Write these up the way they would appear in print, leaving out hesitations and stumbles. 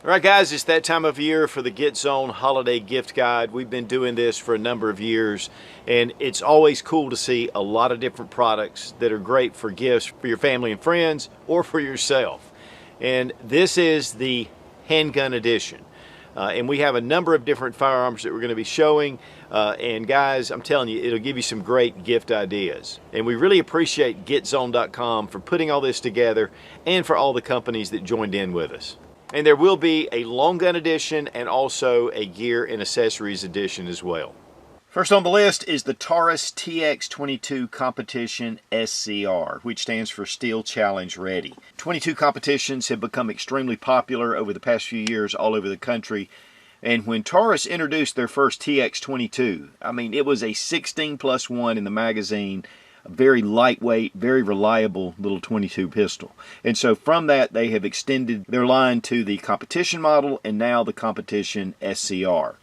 All right, guys, it's that time of year for the Get Zone Holiday Gift Guide. We've been doing this for a number of years, and it's always cool to see a lot of different products that are great for gifts for your family and friends or for yourself. And this is the Handgun Edition. And we have a number of different firearms that we're going to be showing. And guys, I'm telling you, it'll give you some great gift ideas. And we really appreciate GetZone.com for putting all this together and for all the companies that joined in with us. And there will be a long gun edition and also a gear and accessories edition as well. First on the list is the Taurus TX22 Competition SCR, which stands for Steel Challenge Ready. 22 competitions have become extremely popular over the past few years all over the country. And when Taurus introduced their first TX22, I mean, it was a 16+1 in the magazine, a very lightweight, very reliable little 22 pistol. And so from that, they have extended their line to the competition model and now the competition SCR.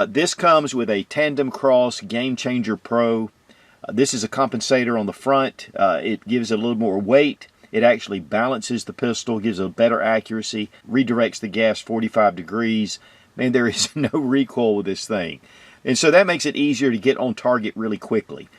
This comes with a Tandem Cross Game Changer Pro. This is a compensator on the front. It gives a little more weight. It actually balances the pistol, gives a better accuracy, redirects the gas 45 degrees. Man, there is no recoil with this thing. And so that makes it easier to get on target really quickly.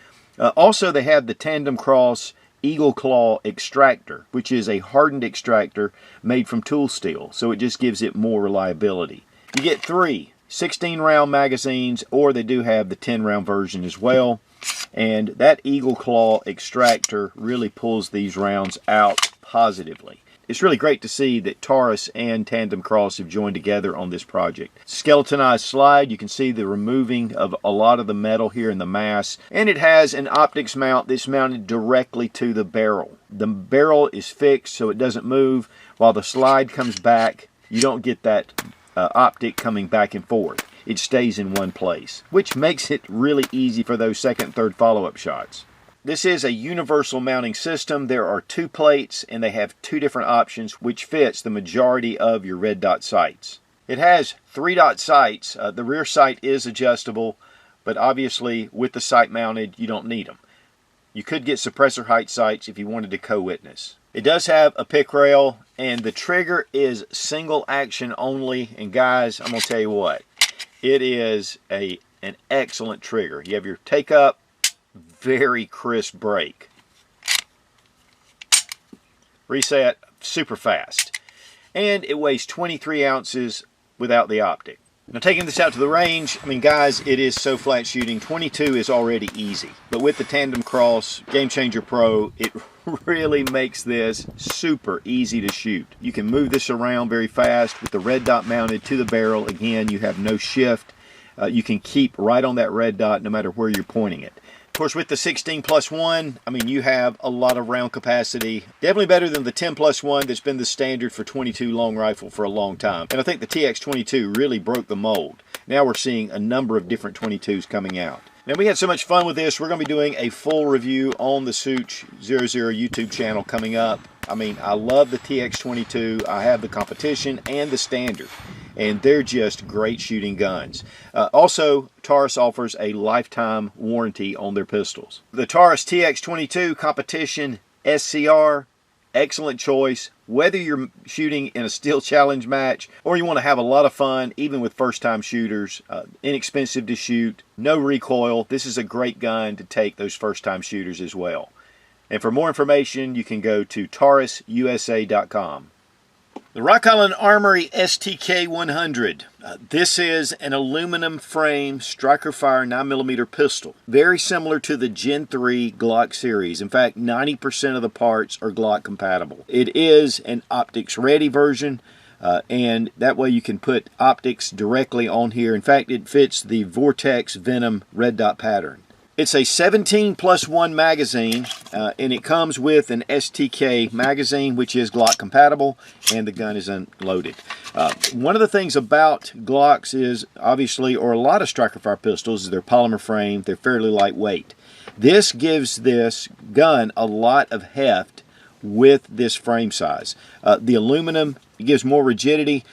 Also, they have the Tandem Cross Eagle Claw Extractor, which is a hardened extractor made from tool steel, so it just gives it more reliability. You get 3 16-round magazines, or they do have the 10-round version as well. And that Eagle Claw Extractor really pulls these rounds out positively. It's really great to see that Taurus and Tandem Cross have joined together on this project. Skeletonized slide, you can see the removing of a lot of the metal here in the mass. And it has an optics mount that's mounted directly to the barrel. The barrel is fixed so it doesn't move. While the slide comes back, you don't get that optic coming back and forth. It stays in one place, which makes it really easy for those second, third follow-up shots. This is a universal mounting system. There are 2 plates and they have 2 different options, which fits the majority of your red dot sights. It has 3 dot sights. The rear sight is adjustable, but obviously with the sight mounted, you don't need them. You could get suppressor height sights if you wanted to co-witness. It does have a pick rail, and the trigger is single action only. And guys, I'm going to tell you what, it is an excellent trigger. You have your take up, very crisp break. Reset, super fast. And it weighs 23 ounces without the optic. Now, taking this out to the range, I mean, guys, it is so flat shooting. 22 is already easy. But with the Tandem Cross Game Changer Pro, it really makes this super easy to shoot. You can move this around very fast with the red dot mounted to the barrel. Again, you have no shift. You can keep right on that red dot no matter where you're pointing it. Of course, with the 16+1, I mean, you have a lot of round capacity. Definitely better than the 10+1 that's been the standard for 22 long rifle for a long time. And I think the TX22 really broke the mold. Now we're seeing a number of different 22s coming out. Now, we had so much fun with this, we're going to be doing a full review on the Such 00 YouTube channel coming up. I mean, I love the TX22. I have the competition and the standard, and they're just great shooting guns. Also, Taurus offers a lifetime warranty on their pistols. The Taurus TX22 Competition SCR, excellent choice. Whether you're shooting in a steel challenge match or you want to have a lot of fun, even with first-time shooters, inexpensive to shoot, no recoil, this is a great gun to take those first-time shooters as well. And for more information, you can go to taurususa.com. The Rock Island Armory STK 100. This is an aluminum frame striker fire 9mm pistol. Very similar to the Gen 3 Glock series. In fact, 90% of the parts are Glock compatible. It is an optics ready version, and that way you can put optics directly on here. In fact, it fits the Vortex Venom red dot pattern. It's a 17+1 magazine, and it comes with an STK magazine, which is Glock compatible, and the gun is unloaded. One of the things about Glocks is, obviously, or a lot of striker fire pistols, is they're polymer frame. They're fairly lightweight. This gives this gun a lot of heft with this frame size. The aluminum gives more rigidity.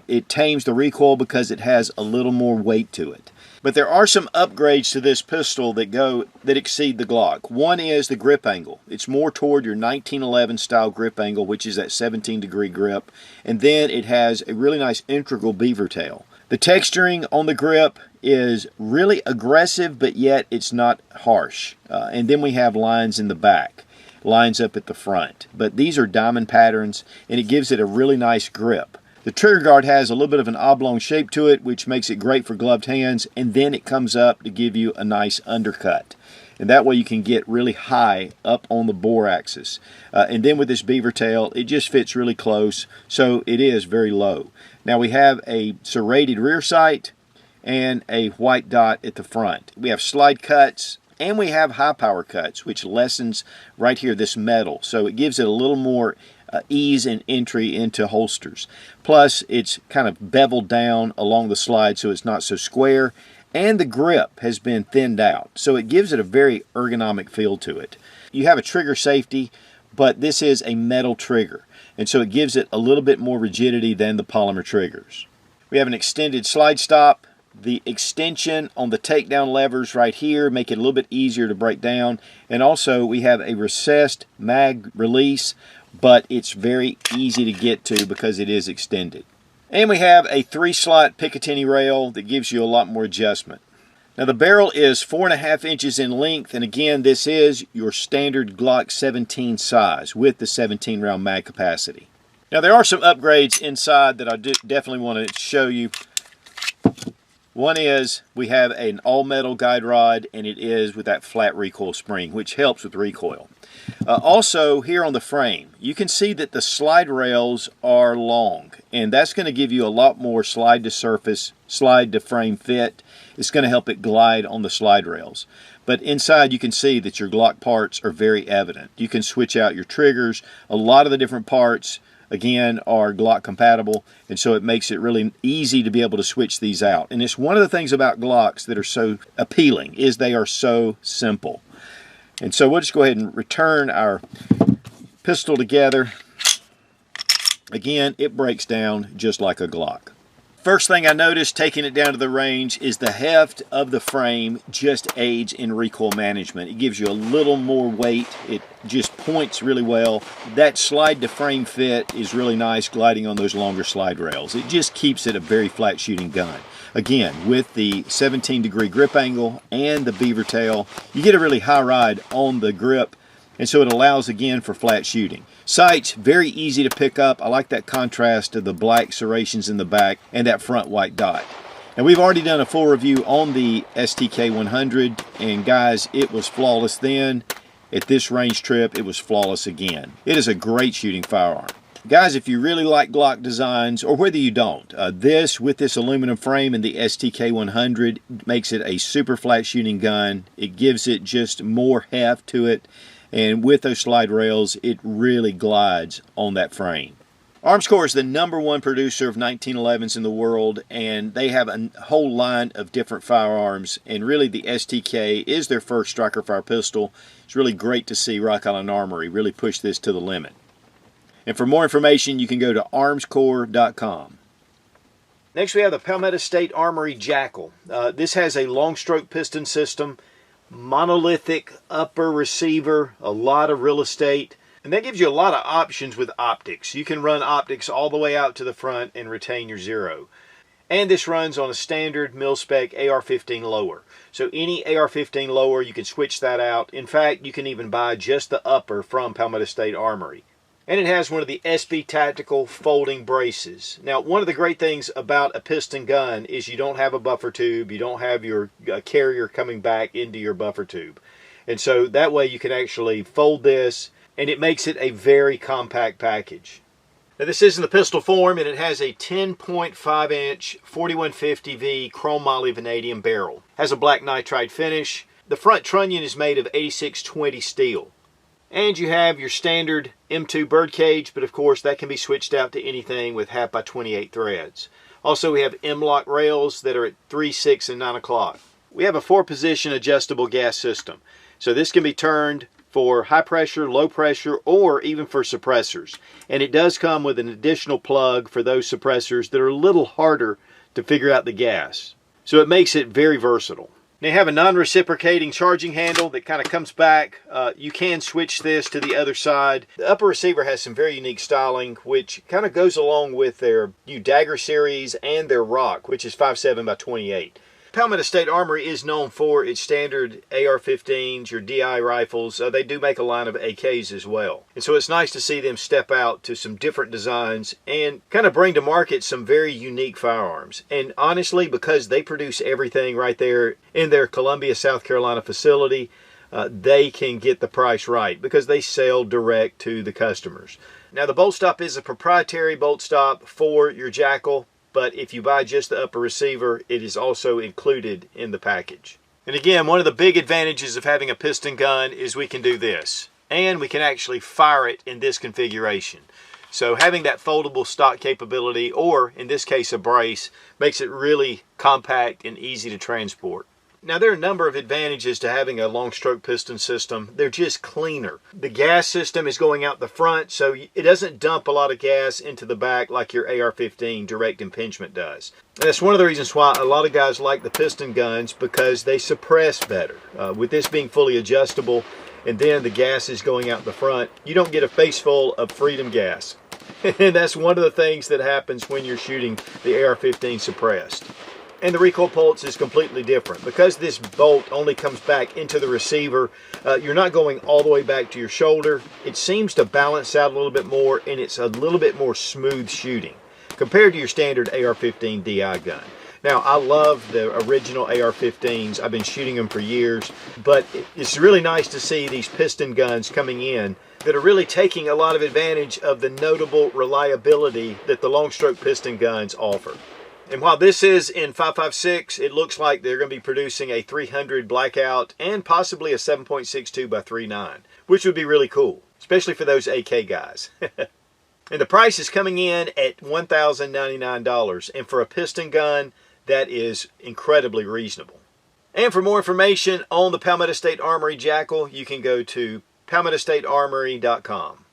It tames the recoil because it has a little more weight to it. But there are some upgrades to this pistol that exceed the Glock. One is the grip angle. It's more toward your 1911 style grip angle, which is that 17-degree grip. And then it has a really nice integral beaver tail. The texturing on the grip is really aggressive, but yet it's not harsh. And then we have lines in the back, lines up at the front. But these are diamond patterns, and it gives it a really nice grip. The trigger guard has a little bit of an oblong shape to it, which makes it great for gloved hands, and then it comes up to give you a nice undercut. And that way you can get really high up on the bore axis. And then with this beaver tail, it just fits really close, so it is very low. Now we have a serrated rear sight and a white dot at the front. We have slide cuts, and we have high power cuts, which lessens right here this metal. So it gives it a little more ease and entry into holsters. Plus, it's kind of beveled down along the slide so it's not so square, and the grip has been thinned out, so it gives it a very ergonomic feel to it. You have a trigger safety, but this is a metal trigger, and so it gives it a little bit more rigidity than the polymer triggers. We have an extended slide stop. The extension on the takedown levers right here make it a little bit easier to break down, and also we have a recessed mag release, but it's very easy to get to because it is extended. And we have a 3-slot Picatinny rail that gives you a lot more adjustment. Now the barrel is 4.5 inches in length, and again this is your standard Glock 17 size with the 17 round mag capacity. Now there are some upgrades inside that I definitely want to show you. One is we have an all-metal guide rod, and it is with that flat recoil spring, which helps with recoil. Also, here on the frame, you can see that the slide rails are long, and that's going to give you a lot more slide to surface, slide to frame fit. It's going to help it glide on the slide rails. But inside you can see that your Glock parts are very evident. You can switch out your triggers. A lot of the different parts, again, are Glock compatible, and so it makes it really easy to be able to switch these out. And it's one of the things about Glocks that are so appealing is they are so simple. And so we'll just go ahead and return our pistol together. Again, it breaks down just like a Glock. First thing I noticed taking it down to the range is the heft of the frame just aids in recoil management. It gives you a little more weight. It just points really well. That slide to frame fit is really nice gliding on those longer slide rails. It just keeps it a very flat shooting gun. Again, with the 17-degree grip angle and the beaver tail, you get a really high ride on the grip, and so it allows again for flat shooting. Sights, very easy to pick up. I like that contrast of the black serrations in the back and that front white dot. And we've already done a full review on the STK 100, and guys, it was flawless then. At this range trip, it was flawless again. It is a great shooting firearm. Guys, if you really like Glock designs, or whether you don't, this with this aluminum frame and the STK 100 makes it a super flat shooting gun. It gives it just more heft to it, and with those slide rails, it really glides on that frame. Armscore is the #1 producer of 1911s in the world, and they have a whole line of different firearms, and really the STK is their first striker fire pistol. It's really great to see Rock Island Armory really push this to the limit. And for more information, you can go to armscore.com. Next, we have the Palmetto State Armory Jackal. This has a long stroke piston system, monolithic upper receiver, a lot of real estate, and that gives you a lot of options with optics. You can run optics all the way out to the front and retain your zero. And this runs on a standard mil-spec AR-15 lower. So any AR-15 lower, you can switch that out. In fact, you can even buy just the upper from Palmetto State Armory. And it has one of the SB Tactical folding braces. Now, one of the great things about a piston gun is you don't have a buffer tube. You don't have your carrier coming back into your buffer tube. And so that way you can actually fold this, and it makes it a very compact package. Now, this is in the pistol form, and it has a 10.5-inch 4150V chrome moly vanadium barrel. Has a black nitride finish. The front trunnion is made of 8620 steel. And you have your standard M2 birdcage, but of course that can be switched out to anything with 1/2x28 threads. Also, we have M-LOK rails that are at 3, 6, and 9 o'clock. We have a 4-position adjustable gas system. So this can be turned for high pressure, low pressure, or even for suppressors. And it does come with an additional plug for those suppressors that are a little harder to figure out the gas. So it makes it very versatile. Now you have a non-reciprocating charging handle that kind of comes back. You can switch this to the other side. The upper receiver has some very unique styling, which kind of goes along with their new Dagger series and their Rock, which is 5.7 by 28. Palmetto State Armory is known for its standard AR-15s, your DI rifles. They do make a line of AKs as well. And so it's nice to see them step out to some different designs and kind of bring to market some very unique firearms. And honestly, because they produce everything right there in their Columbia, South Carolina facility, they can get the price right because they sell direct to the customers. Now the bolt stop is a proprietary bolt stop for your Jackal, but if you buy just the upper receiver, it is also included in the package. And again, one of the big advantages of having a piston gun is we can do this. And we can actually fire it in this configuration. So having that foldable stock capability, or in this case a brace, makes it really compact and easy to transport. Now there are a number of advantages to having a long stroke piston system. They're just cleaner. The gas system is going out the front, so it doesn't dump a lot of gas into the back like your AR-15 direct impingement does. And that's one of the reasons why a lot of guys like the piston guns, because they suppress better. With this being fully adjustable and then the gas is going out the front, you don't get a face full of freedom gas. And that's one of the things that happens when you're shooting the AR-15 suppressed. And the recoil pulse is completely different. Because this bolt only comes back into the receiver, you're not going all the way back to your shoulder. It seems to balance out a little bit more, and it's a little bit more smooth shooting compared to your standard AR-15 DI gun. Now, I love the original AR-15s. I've been shooting them for years, but it's really nice to see these piston guns coming in that are really taking a lot of advantage of the notable reliability that the long stroke piston guns offer. And while this is in 5.56, it looks like they're going to be producing a 300 blackout and possibly a 7.62 by 3.9, which would be really cool, especially for those AK guys. And the price is coming in at $1,099, and for a piston gun, that is incredibly reasonable. And for more information on the Palmetto State Armory Jackal, you can go to palmettostatearmory.com.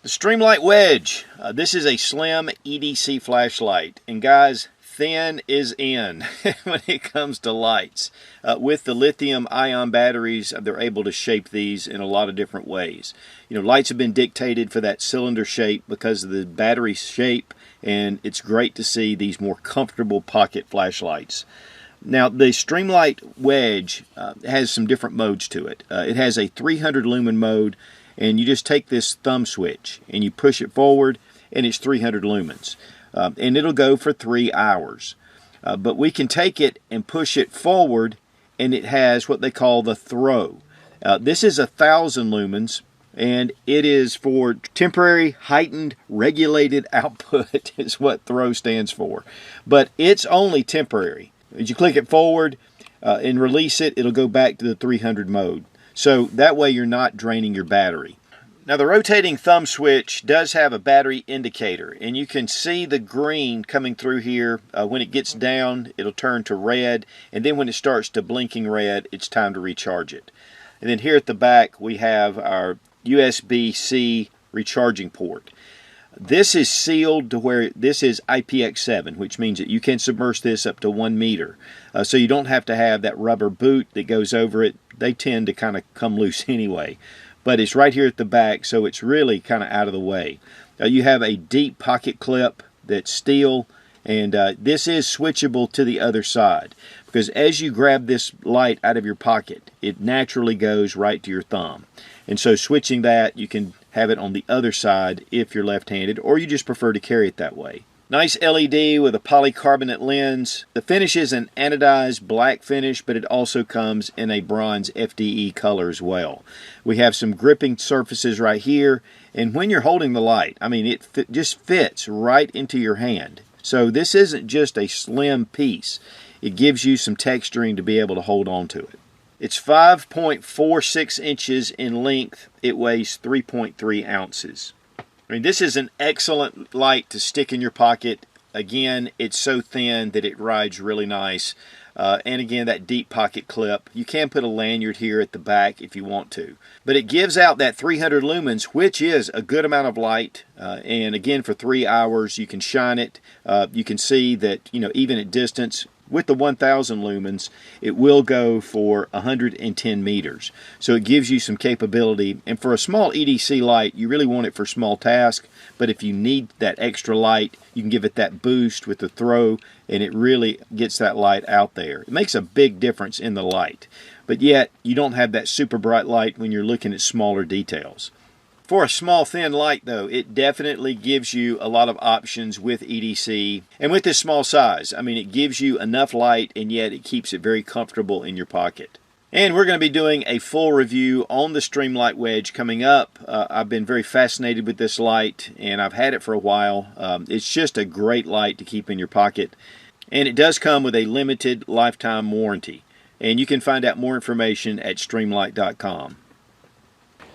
The Streamlight Wedge. This is a slim EDC flashlight. And guys, thin is in when it comes to lights. With the lithium-ion batteries, they're able to shape these in a lot of different ways. You know, lights have been dictated for that cylinder shape because of the battery shape, and it's great to see these more comfortable pocket flashlights. Now, the Streamlight Wedge has some different modes to it. It has a 300 lumen mode, and you just take this thumb switch and you push it forward, and it's 300 lumens. And it'll go for 3 hours. But we can take it and push it forward, and it has what they call the throw. This is 1,000 lumens, and it is for temporary heightened regulated output is what throw stands for. But it's only temporary. As you click it forward and release it, it'll go back to the 300 mode. So that way you're not draining your battery. Now the rotating thumb switch does have a battery indicator, and you can see the green coming through here. When it gets down, it'll turn to red, and then when it starts to blinking red, it's time to recharge it. And then here at the back we have our USB-C recharging port. This is sealed to where this is IPX7, which means that you can submerge this up to 1 meter. So you don't have to have that rubber boot that goes over it. They tend to kind of come loose anyway. But it's right here at the back, so it's really kind of out of the way. You have a deep pocket clip that's steel, and this is switchable to the other side. Because as you grab this light out of your pocket, it naturally goes right to your thumb. And so switching that, you can have it on the other side if you're left-handed, or you just prefer to carry it that way. Nice LED with a polycarbonate lens. The finish is an anodized black finish, but it also comes in a bronze FDE color as well. We have some gripping surfaces right here, and when you're holding the light, I mean, it just fits right into your hand. So this isn't just a slim piece. It gives you some texturing to be able to hold on to it. It's 5.46 inches in length. It weighs 3.3 ounces. I mean, this is an excellent light to stick in your pocket. Again, it's so thin that it rides really nice. And again, that deep pocket clip. You can put a lanyard here at the back if you want to. But it gives out that 300 lumens, which is a good amount of light. And again, for 3 hours, you can shine it. You can see that, you know, even at distance, with the 1000 lumens, it will go for 110 meters. So it gives you some capability. And for a small EDC light, you really want it for small tasks. But if you need that extra light, you can give it that boost with the throw, and it really gets that light out there. It makes a big difference in the light. But yet, you don't have that super bright light when you're looking at smaller details. For a small thin light though, it definitely gives you a lot of options with EDC and with this small size. I mean, it gives you enough light and yet it keeps it very comfortable in your pocket. And we're going to be doing a full review on the Streamlight Wedge coming up. I've been very fascinated with this light and I've had it for a while. It's just a great light to keep in your pocket. And it does come with a limited lifetime warranty. And you can find out more information at streamlight.com.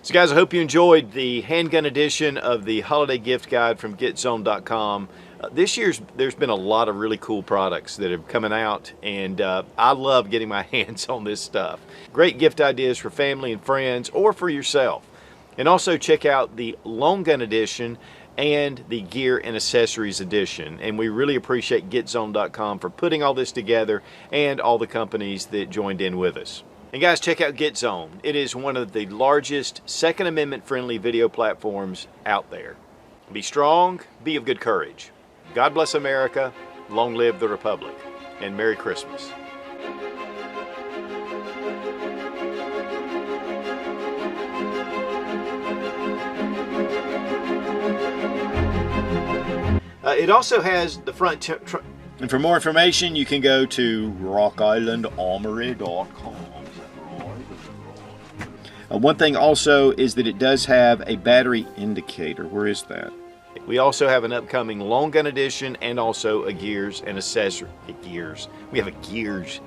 So guys, I hope you enjoyed the handgun edition of the holiday gift guide from GetZone.com. This year's there's been a lot of really cool products that are coming out, and I love getting my hands on this stuff. Great gift ideas for family and friends or for yourself. And also check out the long gun edition and the gear and accessories edition. And we really appreciate GetZone.com for putting all this together and all the companies that joined in with us. And guys, check out GetZone. It is one of the largest Second Amendment friendly video platforms out there. Be strong, be of good courage. God bless America, long live the Republic, and Merry Christmas. It also has the front... And for more information, you can go to rockislandarmory.com. One thing also is that it does have a battery indicator. Where is that? We also have an upcoming long gun edition and also a gears and accessory. We have a gears.